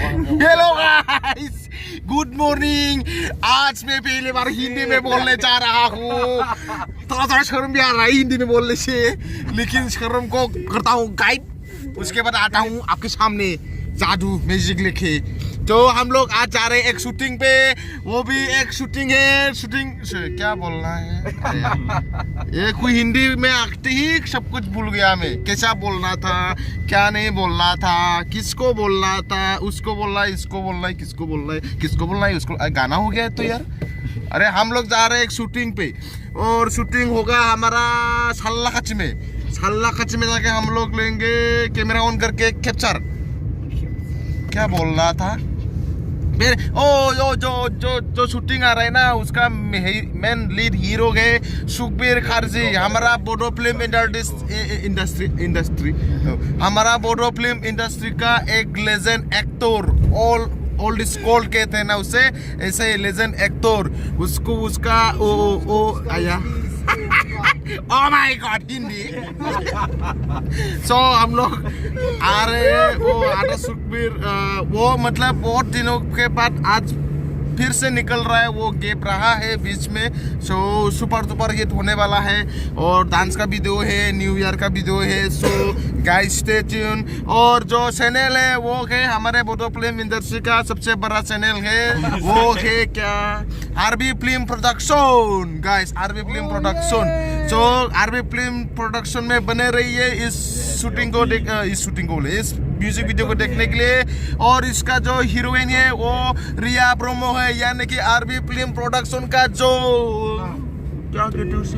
Hello guys, good morning. आज मैं पहली बार हिंदी में बोलने जा रहा हूँ। थोड़ा शर्म भी आ रहा है हिंदी में बोलने से, लेकिन शर्म को करता हूँ गाइड। उसके बाद आता हूँ आपके सामने जादू मैजिक लेके। तो हम लोग आज जा रहे हैं एक शूटिंग पे, वो भी एक शूटिंग है। शूटिंग क्या बोलना है ये कोई हिंदी में आते ही सब कुछ भूल गया मैं, कैसा बोलना था, क्या नहीं बोलना था, किसको बोलना था, उसको बोलना है, इसको बोलना है, किसको बोलना है, किसको बोलना है, उसको गाना हो गया है तो यार। अरे हम लोग जा रहे हैं एक शूटिंग पे, और शूटिंग होगा हमारा सल्लाखच में। सल्लाखच में जाके हम लोग लेंगे कैमरा ऑन करके कैप्चर। क्या बोलना था मेरे जो शूटिंग आ रहा है ना, उसका मेन लीड हीरो है सुखबीर खारजी। हमारा बोडो फिल्म इंडस्ट्री हमारा बोडो फिल्म इंडस्ट्री का एक लेजेंड एक्टर, ओल्ड स्कॉल कहते हैं ना उसे, ऐसे लेजेंड एक्टर। उसको उसका ओ आया Oh my God, हिंदी। हम लोग आ रहे हैं, वो आधा सुखबीर, वो मतलब बहुत दिनों के बाद आज फिर से निकल रहा है। वो गैप रहा है बीच में। सुपर हिट होने वाला है, और डांस का वीडियो है, न्यू ईयर का वीडियो है। Guys stay tune. और जो चैनल है वो है हमारे बोडो फिल्म इंडस्ट्री का सबसे बड़ा चैनल है, वो है क्या, R B film production. Guys R B film production. R B film production में बने रहिए इस म्यूजिक वीडियो को देखने के लिए। और इसका जो हीरोइन है वो रिया ब्रह्मो है, यानी कि आरबी फिल्म प्रोडक्शन का जो क्या कहते हैं उसे,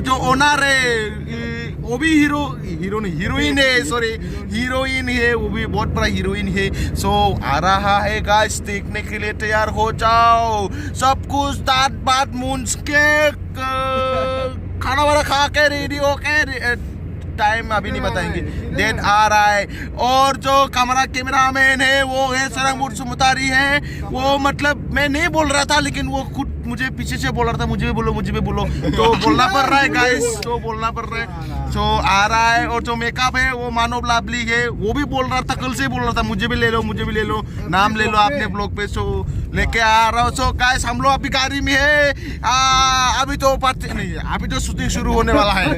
जो ओनर है, वो भी हीरोइन है, सॉरी हीरोइन है, वो भी बहुत बड़ा हीरोइन है। आ रहा है गाइस, देखने के लिए तैयार हो जाओ। सब कुछ दांत बात मूंछ के खाना वाना खा के रेडी हो के, टाइम अभी नहीं बताएंगे, डेट आ रहा है। और जो कैमरामैन है वो है सरंगपुर सुमतारी है। वो मतलब मैं नहीं बोल रहा था, लेकिन वो खुद मुझे पीछे से बोल रहा था, मुझे भी बोलो, तो बोलना पड़ रहा है गाइस, तो बोलना पड़ रहा है। आ रहा है। और जो मेकअप है वो मानव लाभली है, वो भी बोल रहा था, कल से बोल रहा था मुझे भी ले लो, नाम ले लो आपने ब्लॉग पे। लेके आ रहा हूँ। गाइस हम लोग अभी गाड़ी में है। अभी तो पार्टी नहीं है, अभी तो शूटिंग शुरू होने वाला है।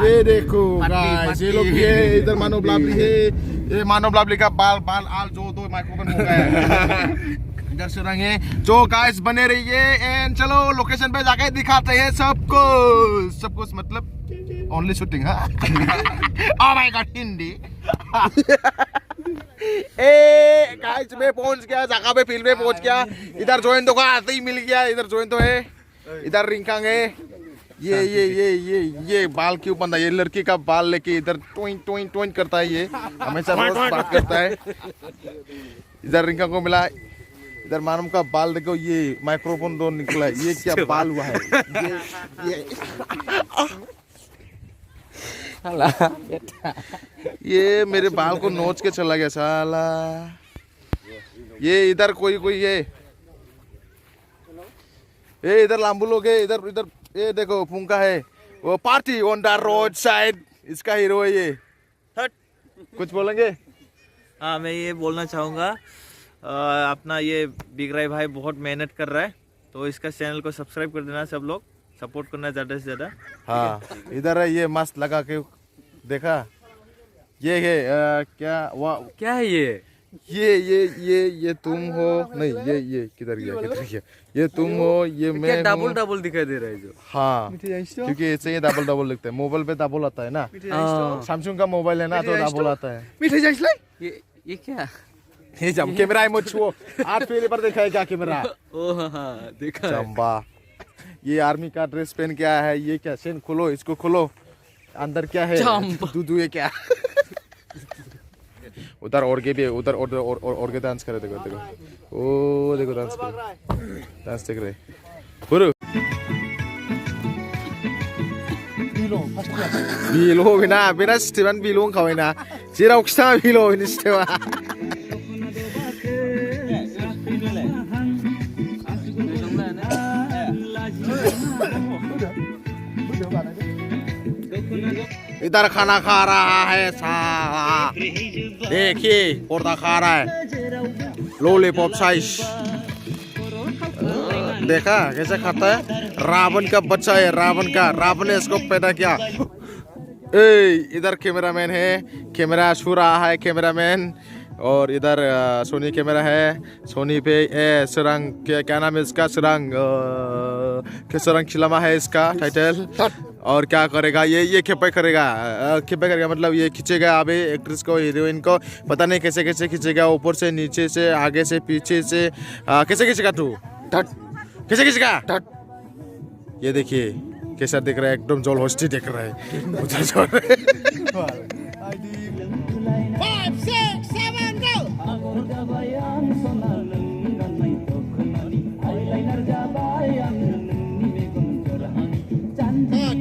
ये देखो गाइस, ये लोग भी है, इधर मानव लाभली है। ये मानव लाभली का बाल आल जो दो माइक्रोफोन हो गया इधर से रंगे। जो गाइस बने रहिए, एंड चलो लोकेशन पे जाके दिखाते हैं सब कुछ मतलब only shooting. Oh my God, Hindi. Guys मैं पहुंच गया जगह पे, फील्ड में पहुंच गया। इधर जोइन तो आते ही मिल गया, इधर जोइन तो है, इधर रिंकांग है। ये बाल क्यों बंधा, ये लड़की का बाल लेके इधर टोइन करता है, ये हमेशा रोज बात करता है। इधर रिंकांग को मिला, इधर मानव का बाल देखो, ये माइक्रोफोन दो निकला है, ये क्या बाल हुआ है ये मेरे बाल को नोच के चला गया साला। ये इधर कोई है, ये इधर लांबू लोग है, इधर ये देखो फूंका है, वो party on the road side, इसका हीरो है ये। कुछ बोलेंगे? हाँ, मैं ये बोलना चाहूँगा, अपना ये बिगराई भाई बहुत मेहनत कर रहा है, तो इसका चैनल को सब्सक्राइब कर देना, सब लोग सपोर्ट करना ज़्यादा से ज़्यादा। हाँ, इधर है ये मस्त लगा के देखा, ये है क्या है ये तुम हो, नहीं ये किधर गया, ये तुम हो, ये मैं डबल दिखाई दे रहा है जो। हाँ, क्योंकि ऐसे ये डबल लिखता है, मोबाइल पे डबल आता है ना, सैमसंग का मोबाइल है ना, तो डबल आता है। ये क्या, ये जब कैमरा है मुझ वो आज पहली बार देखा है क्या कैमरा। ओह हाँ, देखा चंबा। ये आर्मी का ड्रेस पहन के आया है, ये क्या सेन खोलो, इसको खोलो, अंदर क्या है, दूध ये क्या। उधर और के भी, उधर और के डांस करे, देखो ओ देखो डांस देख रहे बिलो ना बिना स्टेवन बिलो खावे जेराव खिथा बिलो स्टेवा। इधर खाना खा रहा है साला, देखिए पर्दा खा रहा है लॉलीपॉप साइज। देखा कैसे खाता है, रावण का बच्चा है, रावण का, रावण ने इसको पैदा किया। इधर कैमरामैन है, कैमरा छू रहा है कैमरामैन, और इधर सोनी कैमरा है, सोनी पे सुरंग, क्या नाम है इसका, सुरंग सुरंग खिलामा है इसका टाइटल। और क्या करेगा ये खेपे करेगा मतलब ये खींचेगा अभी एक्ट्रेस को, हीरोइन को, पता नहीं कैसे कैसे खींचेगा, ऊपर से नीचे से आगे से पीछे से, कैसे खींचेगा तू, कैसे खींचेगा। ये देखिए कैसा दिख रहा है, एकदम जोल होस्टी दिख रहा है उधर जोल। 5, 6, 7 go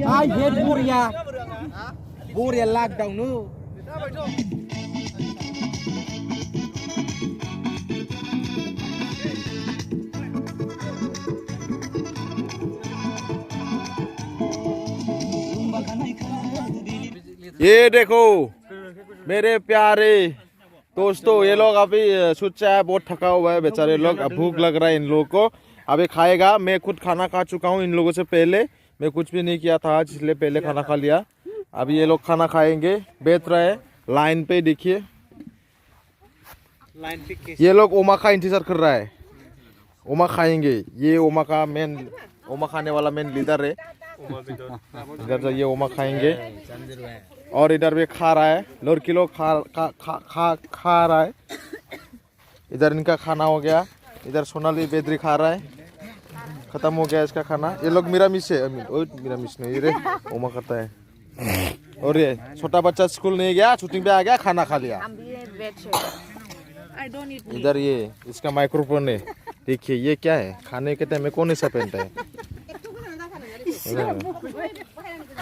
ai hết Buria lag down nu. ये देखो मेरे प्यारे दोस्तों, ये लोग अभी सोचा है, बहुत थका हुआ है बेचारे लोग, अब भूख लग रहा है इन लोगों को, अभी खाएगा। मैं खुद खाना खा चुका हूँ इन लोगों से पहले, मैं कुछ भी नहीं किया था आज, इसलिए पहले खाना खा लिया। अभी ये लोग खाना खाएंगे, बैठ रहे हैं लाइन पे, देखिए ये लोग ओमा का इंतजार कर रहा है, ओमा खाएंगे। ये ओमा का मेन, ओमा खाने वाला मेन लीडर है, इधर से ये ओमा खाएंगे। और इधर भी खा रहा है, लड़की लोग खा रहा है। इधर इनका खाना हो गया, इधर सोनाली बेदरी खा रहा है, खत्म हो गया इसका खाना। ये लोग मिरामिस है, मिरामिस नहीं रे, ओमा खाता है। और ये छोटा बच्चा स्कूल नहीं गया, शूटिंग पे आ गया, खाना खा लिया। इधर ये इसका माइक्रोफोन है, देखिए ये क्या है, खाने के टाइम में कौन ऐसा पहनता है।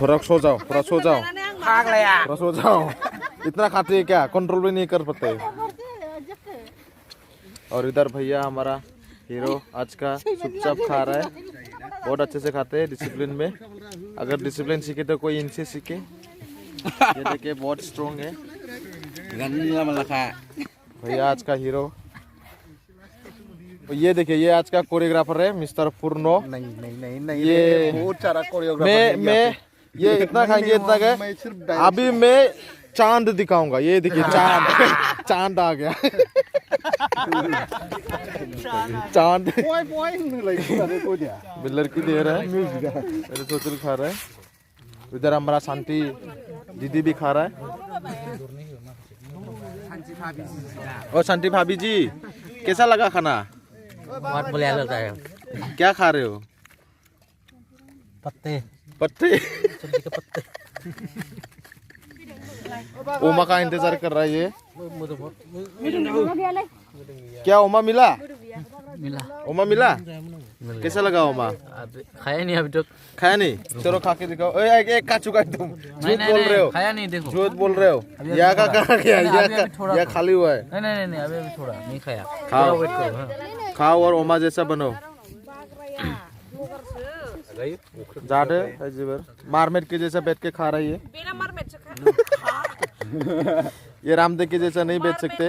थोड़ा सो जाओ, थोड़ा सो जाओ, थोड़ा सो जाओ, इतना खाते हैं क्या, कंट्रोल भी नहीं कर पाते। और इधर भैया हमारा हीरो आज का चुपचाप खा रहा है, बहुत अच्छे से खाते हैं डिसिप्लिन में। अगर डिसिप्लिन सीखे तो कोई इनसे सीखे। ये देखिए बहुत स्ट्रॉन्ग है भैया आज का हीरो। ये देखिए ये आज का कोरियोग्राफर है मिस्टर पूर्णो। नहीं ये बहुत सारा कोरियोग्राफर। मैं ये इतना खाएंगे, इतना गए, अभी मैं चांद दिखाऊंगा। ये देखिए चांद, चांद आ गया चांद बिल्लर की दे रहा है, मेरे सोचल खा रहा है। इधर हमारा शांति दीदी भी खा रहा है। और शांति भाभी जी कैसा लगा खाना? बहुत बढ़िया लगता है। क्या खा रहे हो? पत्ते पत्ते सब्जी के पत्ते। ओमा का इंतजार कर रहा है ये। क्या ओमा मिला? ओमा मिला? कैसा लगा ओमा? खाया नहीं अभी तक। खाया नहीं? चलो खा के दिखाओ। एक खा चुका है तुम, झूठ बोल रहे हो, खाया नहीं, देखो झूठ बोल रहे हो। यहाँ का कहाँ गया? यहाँ खाली हुआ है। नहीं अभी थोड़ा नहीं खाया। खाओ वेट करो, खाओ और ओमा जैसा बनो। जाडे मारमेट के जैसा बैठ के खा रही है। ये रामदेव के जैसा नहीं बैठ सकते।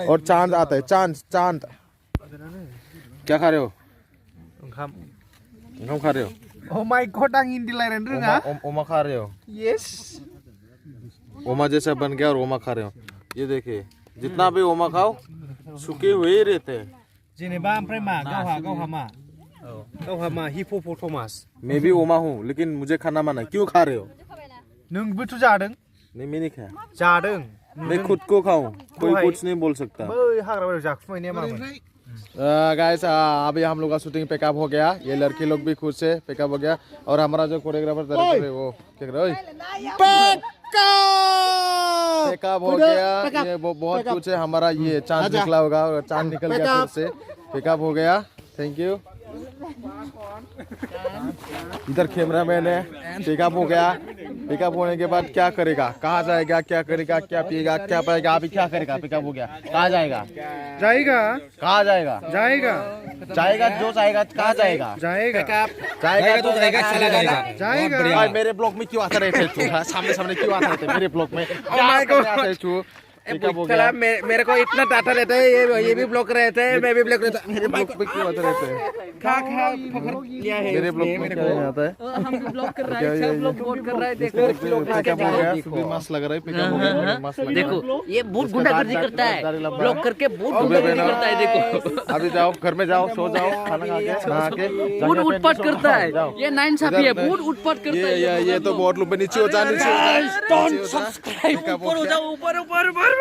और चांद आता है, चांद चांद। क्या खा रहे हो? घम खा रहे हो? Oh my god, ang hindi lang rin ओमा खा रहे हो? Yes. ओमा जैसा बन गया और ओमा खा रहे हो। ये देखिए जितना भी ओमा खाओ सूखे हुए ही रहते हैं। Jeneba ampre ma, kau hama hippopotamus. मैं भी ओमा हूँ लेकिन मुझे खाना मना। क्यों खा रहे हो? Nungbu tu जादों? नहीं मैं नहीं खाया। जादों। मैं खुद को खाऊं, कोई कुछ नहीं बोल सकता। गाइस अभी हम लोग का शूटिंग पैकअप हो गया, ये लड़की लोग भी खुश है, पैकअप हो गया। और हमारा जो कोरियोग्राफर डायरेक्टर है वो क्या कर रहा है? पैकअप हो गया। ये बहुत कुछ है हमारा। ये चांद निकला होगा और चांद निकल गया, फिर से पैकअप हो गया। Thank you. इधर कैमरामैन है, पैकअप हो गया। पिकअप होने के बाद क्या करेगा, कहाँ जाएगा, क्या करेगा, क्या पिएगा, क्या पाएगा, अभी क्या करेगा, पिकअप हो गया, कहाँ जाएगा, जाएगा कहाँ जाएगा, जाएगा जाएगा जो जाएगा, कहाँ जाएगा, जाएगा जाएगा तो जाएगा, चला जाएगा, जाएगा भाई मेरे ब्लॉग में क्यों आता रहते तू, हाँ, सामने सामने क्यों आता रहते मेरे ब्लॉग में, क्या करने आता है तू, पिकअप हो गया, मेरे को इतना डाटा रहता है, ये भी ब्लॉक रहता है, मैं भी ब्लॉक रहता हूँ। मेरे ब्लॉग में क्यों आते रहते हैं, खा पकड़ लिया है मेरे ब्लॉग में क्या आता है, हमको ब्लॉक कर रहा है, सब लोग वोट कर रहा है। देखो पिकअप हो गया, भी मस्त लग रहा है, पिकअप हो गया, मस्त लग रहा है, देखो ये बहुत गुंडागर्दी करता है, ब्लॉक करके बहुत गुंडागर्दी करता है। देखो अभी जाओ घर में जाओ, सो जाओ, खाना खा के नहा के बहुत उठपट करता है, ये नाइंसाफी है, बहुत उठपट करता है। ये तो बहुत लोग नीचे हो जा, नीचे हो जा, डोंट सब्सक्राइब, ऊपर हो जाओ, ऊपर ऊपर ऊपर।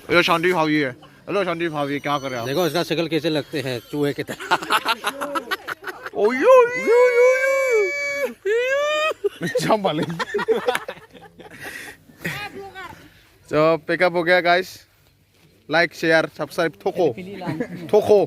हेलो शांति भाभी, हेलो शांति भाभी, क्या कर रहे हो, देखो इसका शक्ल कैसे लगते हैं चूहे की तरह। ओयो जंपल तो पिकअप हो गया गाइस, लाइक शेयर सब्सक्राइब ठोको ठोको।